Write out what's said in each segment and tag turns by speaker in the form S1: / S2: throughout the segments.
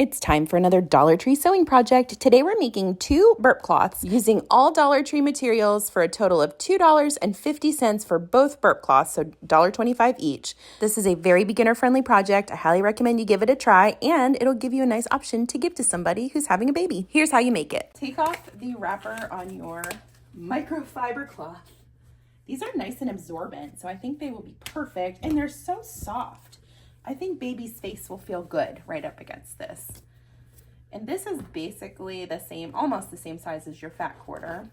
S1: It's time for another Dollar Tree sewing project. Today we're making 2 burp cloths using all Dollar Tree materials for a total of $2.50 for both burp cloths, so $1.25 each. This is a very beginner-friendly project. I highly recommend you give it a try, and it'll give you a nice option to give to somebody who's having a baby. Here's how you make it. Take off the wrapper on your microfiber cloth. These are nice and absorbent, so I think they will be perfect, and they're so soft. I think baby's face will feel good right up against this. And this is basically the same, almost the same size as your fat quarter.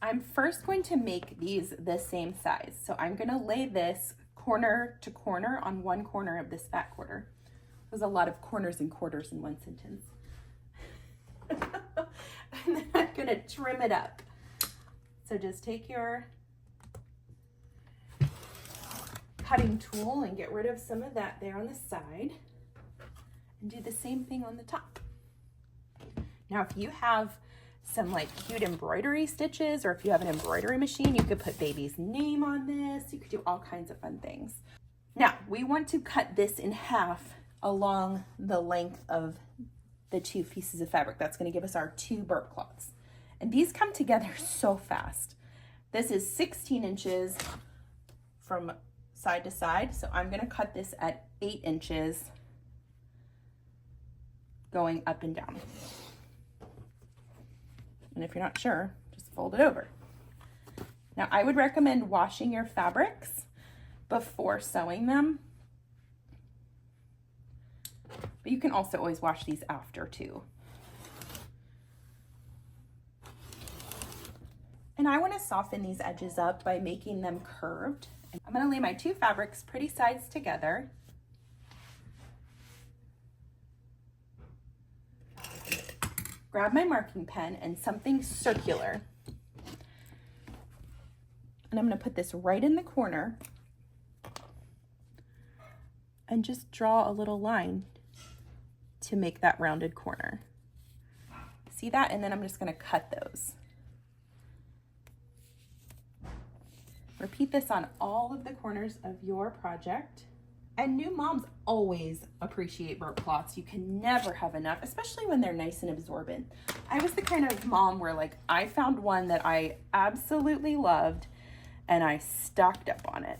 S1: I'm first going to make these the same size. So I'm gonna lay this corner to corner on one corner of this fat quarter. There's a lot of corners and quarters in one sentence. And then I'm gonna trim it up. So just take your cutting tool and get rid of some of that there on the side and do the same thing on the top. Now, if you have some like cute embroidery stitches, or if you have an embroidery machine, you could put baby's name on this. You could do all kinds of fun things. Now, we want to cut this in half along the length of the 2 pieces of fabric. That's going to give us our 2 burp cloths. And these come together so fast. This is 16 inches from side to side, so I'm going to cut this at 8 inches going up and down. And if you're not sure, just fold it over. Now, I would recommend washing your fabrics before sewing them, but you can also always wash these after too. And I want to soften these edges up by making them curved. I'm going to lay my 2 fabrics pretty sides together. Grab my marking pen and something circular. And I'm going to put this right in the corner and just draw a little line to make that rounded corner. See that? And then I'm just going to cut those. Repeat this on all of the corners of your project. And new moms always appreciate burp cloths. You can never have enough, especially when they're nice and absorbent. I was the kind of mom where like I found one that I absolutely loved and I stocked up on it.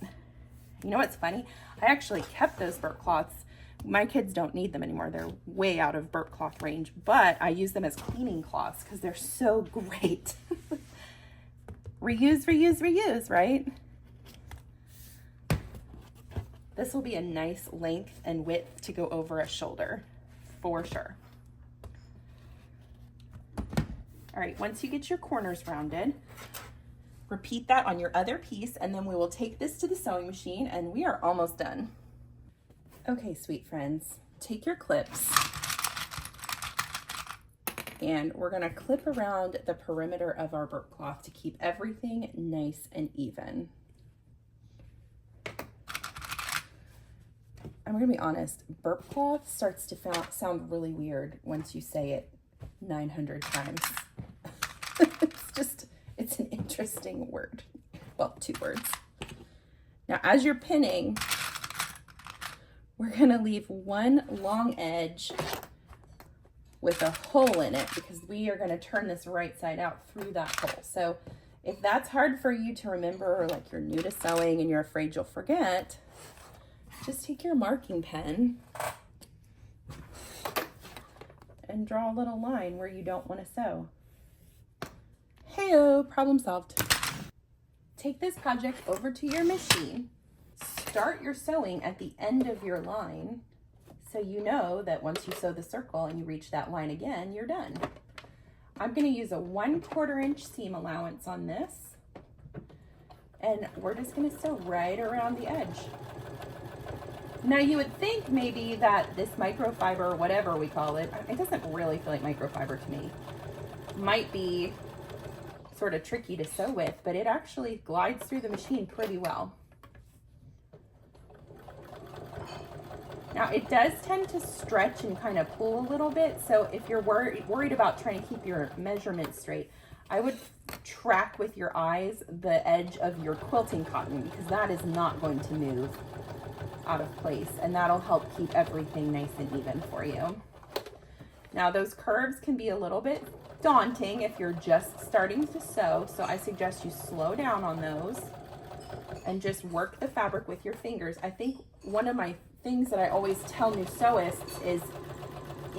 S1: You know what's funny? I actually kept those burp cloths. My kids don't need them anymore. They're way out of burp cloth range, but I use them as cleaning cloths because they're so great. Reuse, reuse, reuse, right? This will be a nice length and width to go over a shoulder, for sure. All right, once you get your corners rounded, repeat that on your other piece, and then we will take this to the sewing machine, and we are almost done. Okay, sweet friends, take your clips, and we're gonna clip around the perimeter of our burp cloth to keep everything nice and even. I'm gonna be honest, burp cloth starts to sound really weird once you say it 900 times. It's an interesting word. Well, 2 words. Now, as you're pinning, we're gonna leave one long edge with a hole in it because we are going to turn this right side out through that hole. So if that's hard for you to remember, or like you're new to sewing and you're afraid you'll forget, just take your marking pen and draw a little line where you don't want to sew. Hey-o, problem solved. Take this project over to your machine. Start your sewing at the end of your line, so you know that once you sew the circle and you reach that line again, you're done. I'm going to use a 1/4 inch seam allowance on this, and we're just going to sew right around the edge. Now, you would think maybe that this microfiber, or whatever we call it, it doesn't really feel like microfiber to me, might be sort of tricky to sew with, but it actually glides through the machine pretty well. Now, it does tend to stretch and kind of pull a little bit, so if you're worried about trying to keep your measurements straight, I would track with your eyes the edge of your quilting cotton, because that is not going to move out of place, and that'll help keep everything nice and even for you. Now those curves can be a little bit daunting if you're just starting to sew, so I suggest you slow down on those and just work the fabric with your fingers. I think one of my things that I always tell new sewists is,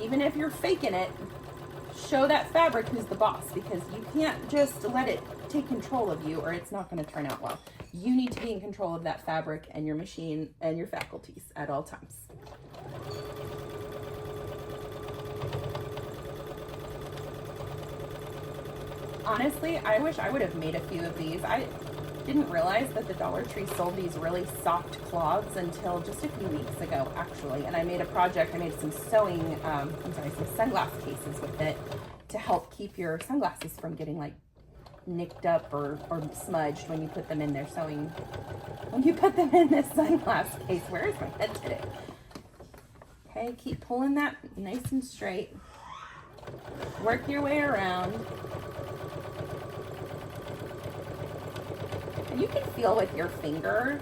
S1: even if you're faking it, show that fabric who's the boss, because you can't just let it take control of you or it's not going to turn out well. You need to be in control of that fabric and your machine and your faculties at all times. Honestly, I wish I would have made a few of these. I didn't realize that the Dollar Tree sold these really soft cloths until just a few weeks ago, actually. And I made a project, I made some sewing, some sunglass cases with it to help keep your sunglasses from getting like nicked up or smudged when you put them in their sewing, when you put them in this sunglass case. Where is my head today? Okay, keep pulling that nice and straight. Work your way around. And you can feel with your finger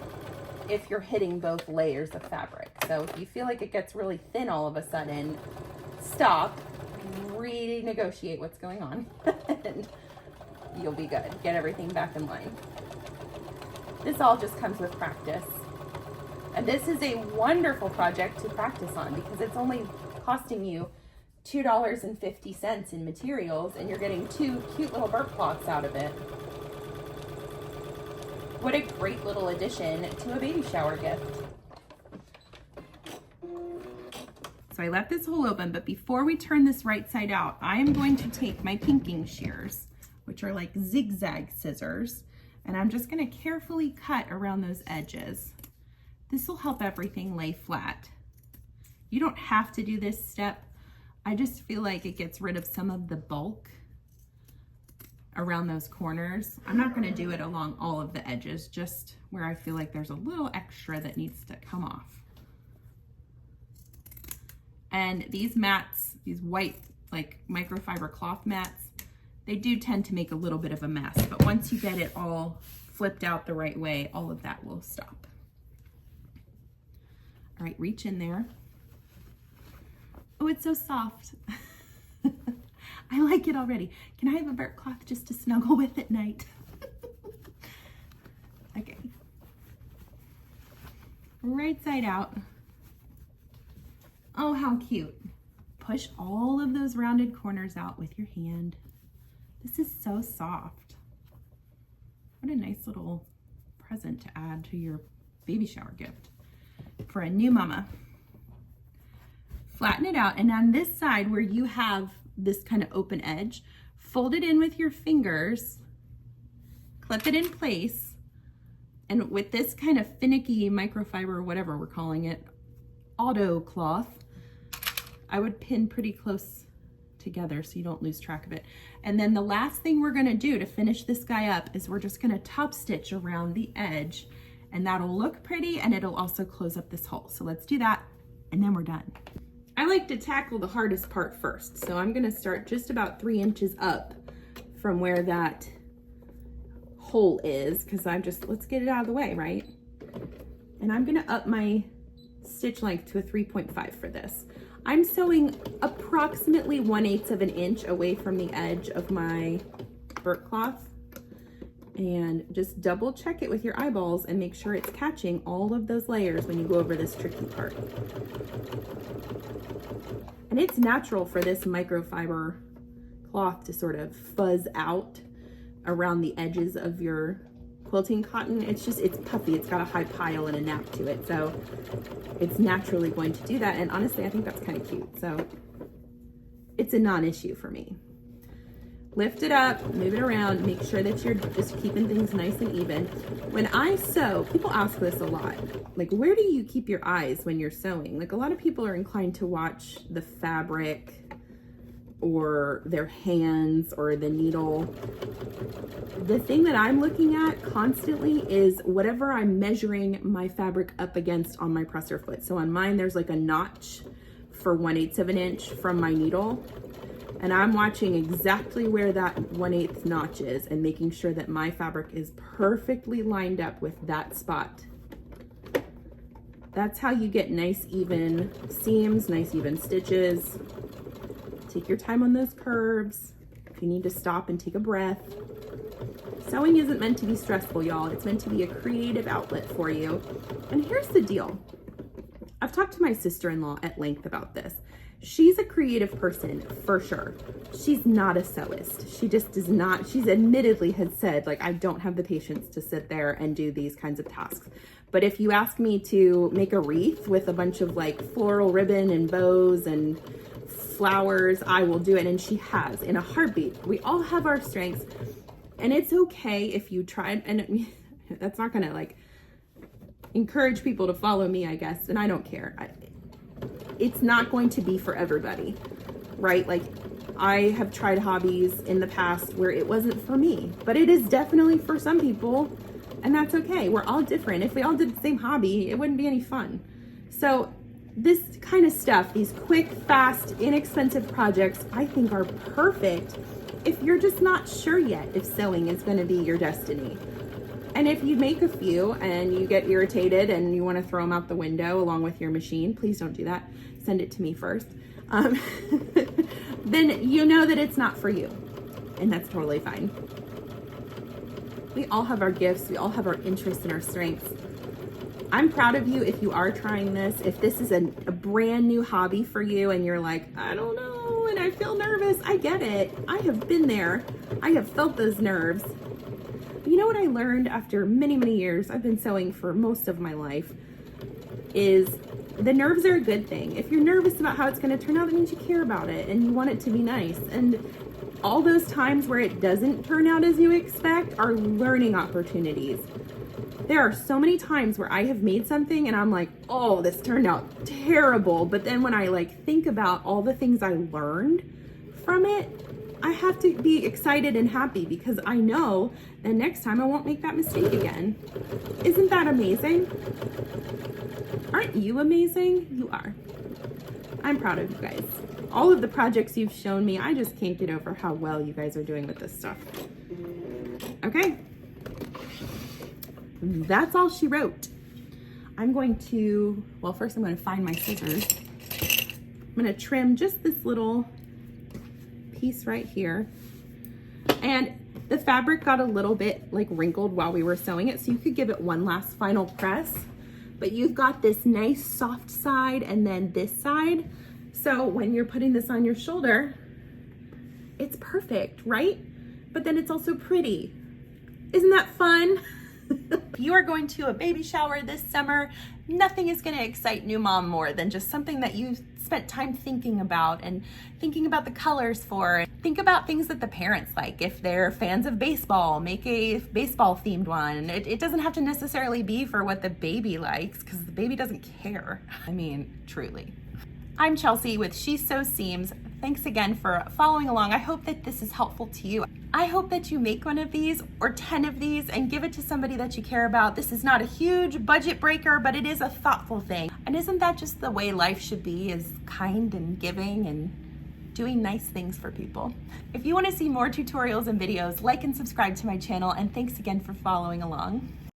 S1: if you're hitting both layers of fabric. So if you feel like it gets really thin all of a sudden, stop, renegotiate what's going on, and you'll be good. Get everything back in line. This all just comes with practice. And this is a wonderful project to practice on because it's only costing you $2.50 in materials, and you're getting 2 cute little burp cloths out of it. What a great little addition to a baby shower gift. So I left this hole open, but before we turn this right side out, I am going to take my pinking shears, which are like zigzag scissors, and I'm just going to carefully cut around those edges. This will help everything lay flat. You don't have to do this step. I just feel like it gets rid of some of the bulk around those corners. I'm not going to do it along all of the edges, just where I feel like there's a little extra that needs to come off. And these mats, these white like microfiber cloth mats, they do tend to make a little bit of a mess, but once you get it all flipped out the right way, all of that will stop. All right, reach in there. Oh, it's so soft. I like it already. Can I have a burp cloth just to snuggle with at night? Okay. Right side out. Oh, how cute. Push all of those rounded corners out with your hand. This is so soft. What a nice little present to add to your baby shower gift for a new mama. Flatten it out, and on this side where you have this kind of open edge, fold it in with your fingers, clip it in place, and with this kind of finicky microfiber, whatever we're calling it, auto cloth, I would pin pretty close together so you don't lose track of it. And then the last thing we're gonna do to finish this guy up is we're just gonna top stitch around the edge, and that'll look pretty and it'll also close up this hole. So let's do that and then we're done. I like to tackle the hardest part first. So I'm gonna start just about 3 inches up from where that hole is, because let's get it out of the way, right? And I'm gonna up my stitch length to a 3.5 for this. I'm sewing approximately 1/8 of an inch away from the edge of my burp cloth. And just double check it with your eyeballs and make sure it's catching all of those layers when you go over this tricky part. And it's natural for this microfiber cloth to sort of fuzz out around the edges of your quilting cotton. It's puffy, it's got a high pile and a nap to it. So it's naturally going to do that. And honestly, I think that's kind of cute. So it's a non-issue for me. Lift it up, move it around, make sure that you're just keeping things nice and even. When I sew, people ask this a lot, like, where do you keep your eyes when you're sewing? Like, a lot of people are inclined to watch the fabric or their hands or the needle. The thing that I'm looking at constantly is whatever I'm measuring my fabric up against on my presser foot. So on mine, there's like a notch for 1/8 of an inch from my needle. And I'm watching exactly where that 1/8 notch is and making sure that my fabric is perfectly lined up with that spot. That's how you get nice even seams, nice even stitches. Take your time on those curves. If you need to stop and take a breath. Sewing isn't meant to be stressful, y'all. It's meant to be a creative outlet for you. And here's the deal. I've talked to my sister-in-law at length about this. She's a creative person for sure. She's not a sewist. She just does not, she's admittedly has said, like, I don't have the patience to sit there and do these kinds of tasks. But if you ask me to make a wreath with a bunch of like floral ribbon and bows and flowers, I will do it. And she has in a heartbeat. We all have our strengths, and it's okay if you try, and that's not gonna like encourage people to follow me, I guess, and I don't care. It's not going to be for everybody, right? Like, I have tried hobbies in the past where it wasn't for me, but it is definitely for some people, and that's okay. We're all different. If we all did the same hobby, it wouldn't be any fun. So this kind of stuff, these quick, fast, inexpensive projects, I think are perfect if you're just not sure yet if sewing is going to be your destiny. And if you make a few and you get irritated and you want to throw them out the window along with your machine, please don't do that. Send it to me first. Then you know that it's not for you, and that's totally fine. We all have our gifts. We all have our interests and our strengths. I'm proud of you if you are trying this. If this is a brand new hobby for you and you're like, I don't know, and I feel nervous, I get it. I have been there. I have felt those nerves. You know what I learned after many, many years, I've been sewing for most of my life, is the nerves are a good thing. If you're nervous about how it's going to turn out, that means you care about it and you want it to be nice. And all those times where it doesn't turn out as you expect are learning opportunities. There are so many times where I have made something and I'm like, oh, this turned out terrible. But then when I like think about all the things I learned from it, I have to be excited and happy because I know that next time I won't make that mistake again. Isn't that amazing? Aren't you amazing? You are. I'm proud of you guys. All of the projects you've shown me, I just can't get over how well you guys are doing with this stuff. Okay. That's all she wrote. I'm going to, well, first I'm going to find my scissors. I'm going to trim just this little piece right here. And the fabric got a little bit like wrinkled while we were sewing it, so you could give it one last final press. But you've got this nice soft side and then this side. So when you're putting this on your shoulder, it's perfect, right? But then it's also pretty. Isn't that fun? If you are going to a baby shower this summer, nothing is going to excite new mom more than just something that you spent time thinking about and thinking about the colors for. Think about things that the parents like. If they're fans of baseball, make a baseball themed one. It doesn't have to necessarily be for what the baby likes because the baby doesn't care. I mean, truly. I'm Chelsea with She Sews Seams. Thanks again for following along. I hope that this is helpful to you. I hope that you make one of these or 10 of these and give it to somebody that you care about. This is not a huge budget breaker, but it is a thoughtful thing. And isn't that just the way life should be, is kind and giving and doing nice things for people? If you want to see more tutorials and videos, like and subscribe to my channel, and thanks again for following along.